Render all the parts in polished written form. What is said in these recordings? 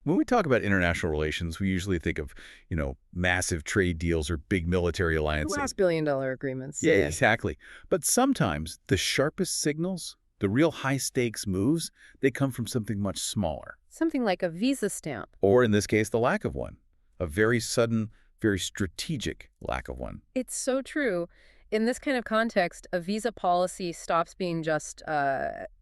When we talk about international relations, we usually think of, massive trade deals or big military alliances. Last billion-dollar agreements. Yeah, exactly. But sometimes the sharpest signals, the real high-stakes moves, they come from something much smaller. Something like a visa stamp. Or in this case, the lack of one. A very sudden, very strategic lack of one. It's so true. In this kind of context, a visa policy stops being just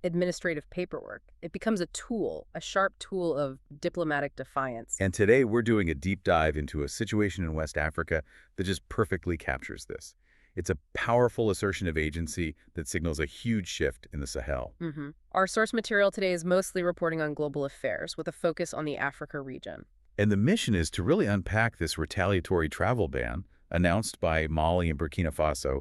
administrative paperwork. It becomes a tool, a sharp tool of diplomatic defiance. And today we're doing a deep dive into a situation in West Africa that just perfectly captures this. It's a powerful assertion of agency that signals a huge shift in the Sahel. Our source material today is mostly reporting on global affairs with a focus on the Africa region. And the mission is to really unpack this retaliatory travel ban announced by Mali and Burkina Faso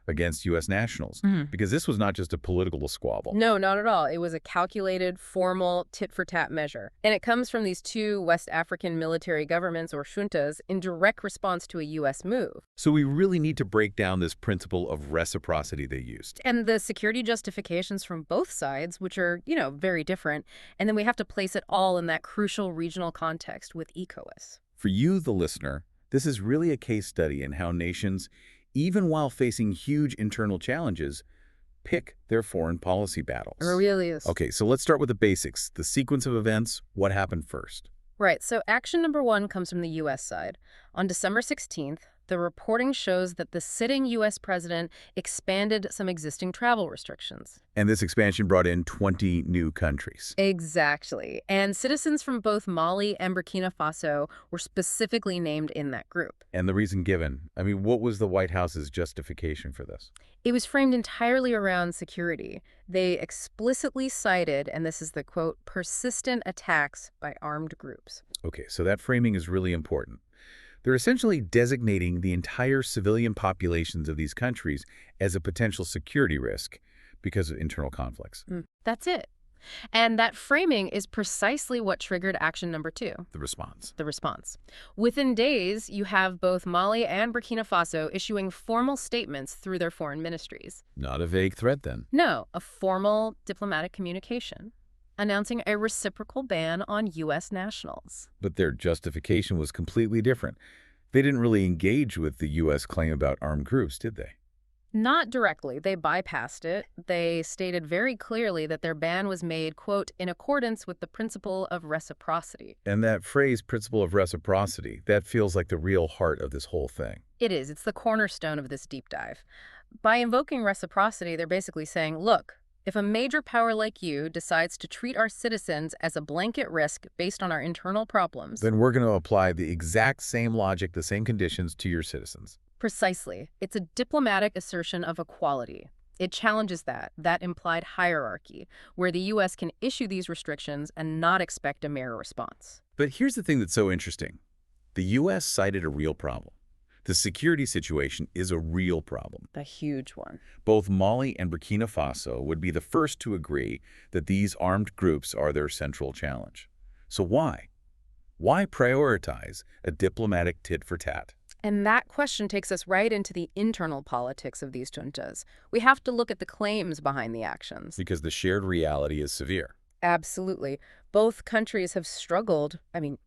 against U.S. nationals, because this was not just a political squabble. No, not at all. It was a calculated, formal, tit-for-tat measure. And it comes from these two West African military governments, or juntas, in direct response to a U.S. move. So we really need to break down this principle of reciprocity they used. And the security justifications from both sides, which are, very different. And then we have to place it all in that crucial regional context with ECOWAS. For you, the listener, this is really a case study in how nations, even while facing huge internal challenges, pick their foreign policy battles. It really is. Okay, so let's start with the basics. The sequence of events, what happened first? Right, so action number one comes from the U.S. side. On December 16th, the reporting shows that the sitting U.S. president expanded some existing travel restrictions. And this expansion brought in 20 new countries. Exactly. And citizens from both Mali and Burkina Faso were specifically named in that group. And the reason given, what was the White House's justification for this? It was framed entirely around security. They explicitly cited, and this is the quote, persistent attacks by armed groups. Okay, so that framing is really important. They're essentially designating the entire civilian populations of these countries as a potential security risk because of internal conflicts. That's it. And that framing is precisely what triggered action number two. The response. The response. Within days, you have both Mali and Burkina Faso issuing formal statements through their foreign ministries. Not a vague threat, then. No, a formal diplomatic communication announcing a reciprocal ban on U.S. nationals. But their justification was completely different. They didn't really engage with the U.S. claim about armed groups, did they? Not directly. They bypassed it. They stated very clearly that their ban was made, quote, in accordance with the principle of reciprocity. And that phrase, principle of reciprocity, that feels like the real heart of this whole thing. It is. It's the cornerstone of this deep dive. By invoking reciprocity, they're basically saying, look, if a major power like you decides to treat our citizens as a blanket risk based on our internal problems, then we're going to apply the exact same logic, the same conditions to your citizens. Precisely. It's a diplomatic assertion of equality. It challenges that implied hierarchy, where the U.S. can issue these restrictions and not expect a mere response. But here's the thing that's so interesting. The U.S. cited a real problem. The security situation is a real problem. A huge one. Both Mali and Burkina Faso would be the first to agree that these armed groups are their central challenge. So why? Why prioritize a diplomatic tit-for-tat? And that question takes us right into the internal politics of these juntas. We have to look at the claims behind the actions. Because the shared reality is severe. Absolutely. Both countries have struggled,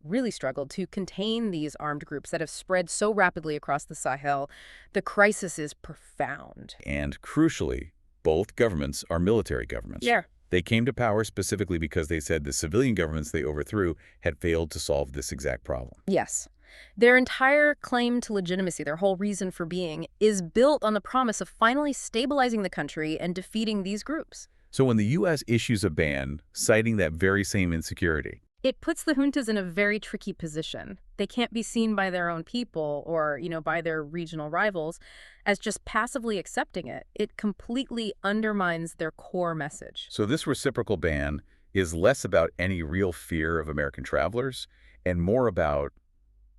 really struggled, to contain these armed groups that have spread so rapidly across the Sahel. The crisis is profound. And crucially, both governments are military governments. Yeah. They came to power specifically because they said the civilian governments they overthrew had failed to solve this exact problem. Yes. Their entire claim to legitimacy, their whole reason for being, is built on the promise of finally stabilizing the country and defeating these groups. So when the U.S. issues a ban, citing that very same insecurity, it puts the juntas in a very tricky position. They can't be seen by their own people or, by their regional rivals as just passively accepting it. It completely undermines their core message. So this reciprocal ban is less about any real fear of American travelers and more about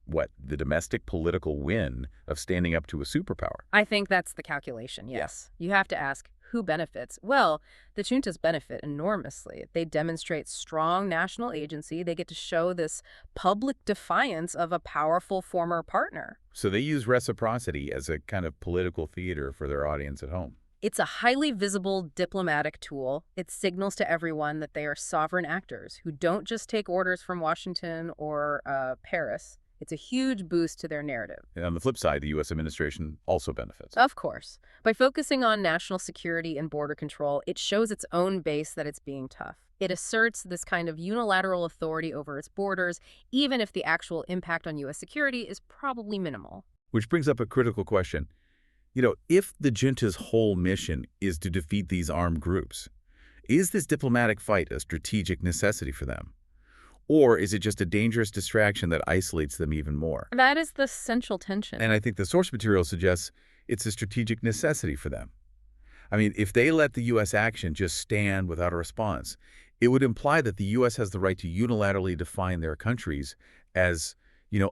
the domestic political win of standing up to a superpower. I think that's the calculation, yes. You have to ask, who benefits? Well, the juntas benefit enormously. They demonstrate strong national agency. They get to show this public defiance of a powerful former partner. So they use reciprocity as a kind of political theater for their audience at home. It's a highly visible diplomatic tool. It signals to everyone that they are sovereign actors who don't just take orders from Washington or Paris. It's a huge boost to their narrative. And on the flip side, the U.S. administration also benefits. Of course. By focusing on national security and border control, it shows its own base that it's being tough. It asserts this kind of unilateral authority over its borders, even if the actual impact on U.S. security is probably minimal. Which brings up a critical question. If the junta's whole mission is to defeat these armed groups, is this diplomatic fight a strategic necessity for them? Or is it just a dangerous distraction that isolates them even more? That is the central tension. And I think the source material suggests it's a strategic necessity for them. I mean, if they let the U.S. action just stand without a response, it would imply that the U.S. has the right to unilaterally define their countries as,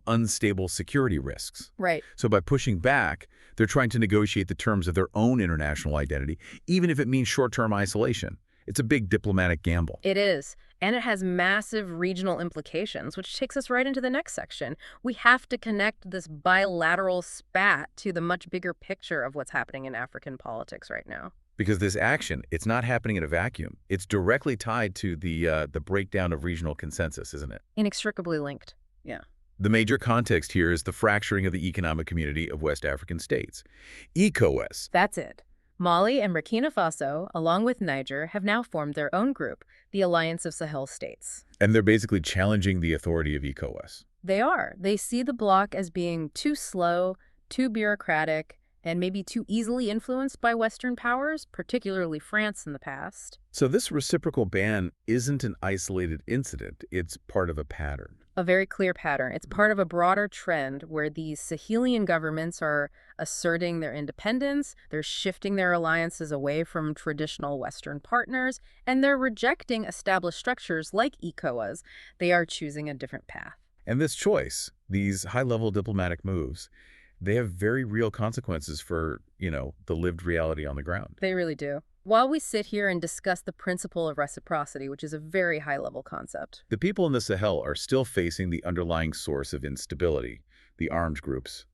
unstable security risks. Right. So by pushing back, they're trying to negotiate the terms of their own international identity, even if it means short-term isolation. It's a big diplomatic gamble. It is. And it has massive regional implications, which takes us right into the next section. We have to connect this bilateral spat to the much bigger picture of what's happening in African politics right now. Because this action, it's not happening in a vacuum. It's directly tied to the breakdown of regional consensus, isn't it? Inextricably linked. Yeah. The major context here is the fracturing of the economic community of West African states. ECOWAS. That's it. Mali and Burkina Faso, along with Niger, have now formed their own group, the Alliance of Sahel States. And they're basically challenging the authority of ECOWAS. They are. They see the bloc as being too slow, too bureaucratic, and maybe too easily influenced by Western powers, particularly France in the past. So this reciprocal ban isn't an isolated incident. It's part of a pattern. A very clear pattern. It's part of a broader trend where these Sahelian governments are asserting their independence, they're shifting their alliances away from traditional Western partners, and they're rejecting established structures like ECOWAS. They are choosing a different path. And this choice, these high-level diplomatic moves, they have very real consequences for, the lived reality on the ground. They really do. While we sit here and discuss the principle of reciprocity, which is a very high-level concept, The people in the Sahel are still facing the underlying source of instability, the armed groups.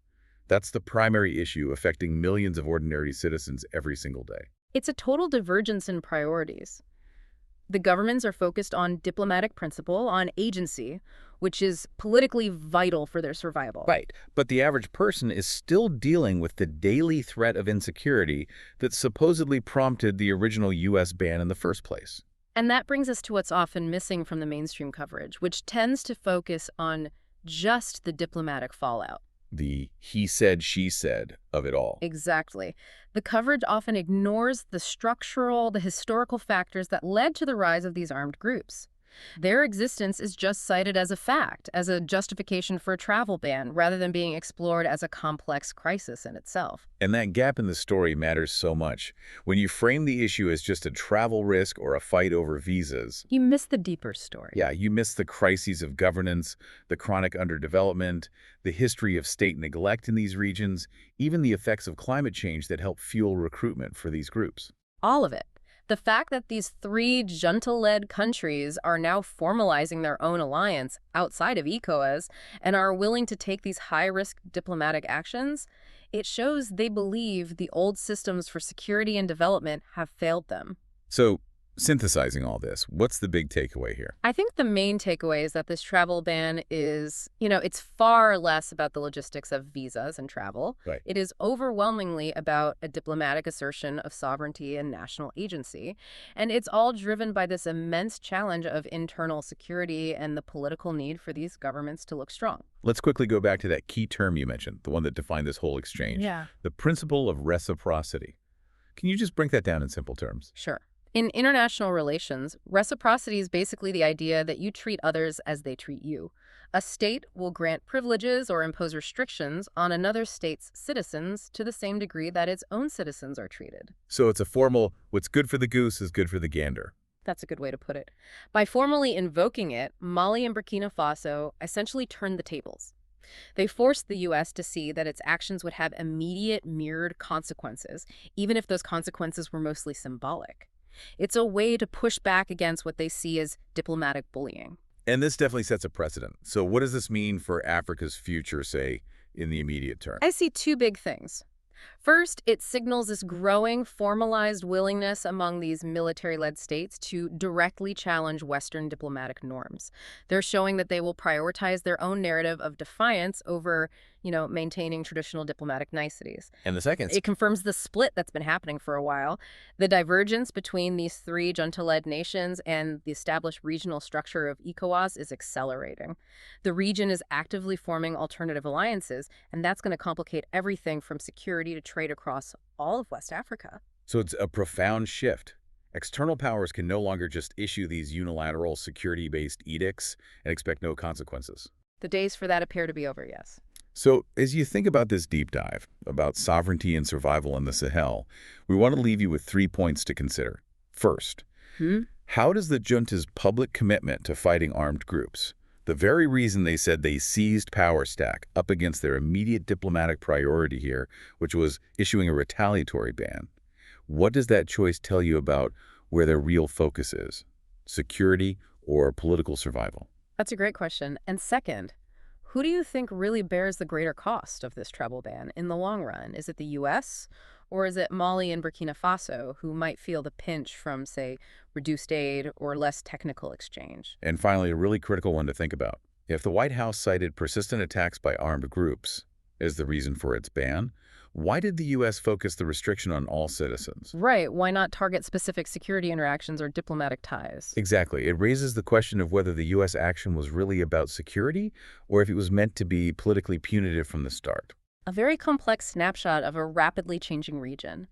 That's the primary issue affecting millions of ordinary citizens every single day. it's a total divergence in priorities. The governments are focused on diplomatic principle, on agency, which is politically vital for their survival. Right, but the average person is still dealing with the daily threat of insecurity that supposedly prompted the original U.S. ban in the first place. And that brings us to what's often missing from the mainstream coverage, which tends to focus on just the diplomatic fallout. The he said, she said of it all. Exactly. The coverage often ignores the structural, the historical factors that led to the rise of these armed groups. Their existence is just cited as a fact, as a justification for a travel ban, rather than being explored as a complex crisis in itself. And that gap in the story matters so much. When you frame the issue as just a travel risk or a fight over visas, You miss the deeper story. yeah, you miss the crises of governance, the chronic underdevelopment, the history of state neglect in these regions, even the effects of climate change that help fuel recruitment for these groups. All of it. The fact that these three junta-led countries are now formalizing their own alliance outside of ECOWAS and are willing to take these high-risk diplomatic actions, it shows they believe the old systems for security and development have failed them. So, synthesizing all this, what's the big takeaway here? I think the main takeaway is that this travel ban is, it's far less about the logistics of visas and travel. Right. It is overwhelmingly about a diplomatic assertion of sovereignty and national agency. And it's all driven by this immense challenge of internal security and the political need for these governments to look strong. Let's quickly go back to that key term you mentioned, the one that defined this whole exchange. Yeah. The principle of reciprocity. Can you just break that down in simple terms? Sure. In international relations, reciprocity is basically the idea that you treat others as they treat you. A state will grant privileges or impose restrictions on another state's citizens to the same degree that its own citizens are treated. So it's a formal, what's good for the goose is good for the gander. That's a good way to put it. By formally invoking it, Mali and Burkina Faso essentially turned the tables. They forced the U.S. to see that its actions would have immediate mirrored consequences, even if those consequences were mostly symbolic. It's a way to push back against what they see as diplomatic bullying. And this definitely sets a precedent. So what does this mean for Africa's future, say, in the immediate term? I see two big things. First, it signals this growing, formalized willingness among these military-led states to directly challenge Western diplomatic norms. They're showing that they will prioritize their own narrative of defiance over, maintaining traditional diplomatic niceties. And the second, It confirms the split that's been happening for a while. The divergence between these three junta-led nations and the established regional structure of ECOWAS is accelerating. The region is actively forming alternative alliances, and that's going to complicate everything from security to trade across all of West Africa. so it's a profound shift. External powers can no longer just issue these unilateral security-based edicts and expect no consequences. The days for that appear to be over, yes. So, as you think about this deep dive, about sovereignty and survival in the Sahel, we want to leave you with 3 points to consider. First, how does the junta's public commitment to fighting armed groups, the very reason they said they seized power, stack up against their immediate diplomatic priority here, which was issuing a retaliatory ban? What does that choice tell you about where their real focus is? Security or political survival? That's a great question. And second, who do you think really bears the greater cost of this travel ban in the long run? Is it the U.S. or is it Mali and Burkina Faso who might feel the pinch from, say, reduced aid or less technical exchange? And finally, a really critical one to think about. If the White House cited persistent attacks by armed groups as the reason for its ban, why did the U.S. focus the restriction on all citizens? Right. Why not target specific security interactions or diplomatic ties? Exactly. It raises the question of whether the U.S. action was really about security or if it was meant to be politically punitive from the start. A very complex snapshot of a rapidly changing region.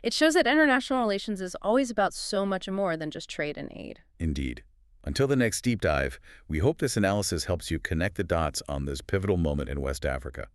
It shows that international relations is always about so much more than just trade and aid. Indeed. Until the next deep dive, we hope this analysis helps you connect the dots on this pivotal moment in West Africa.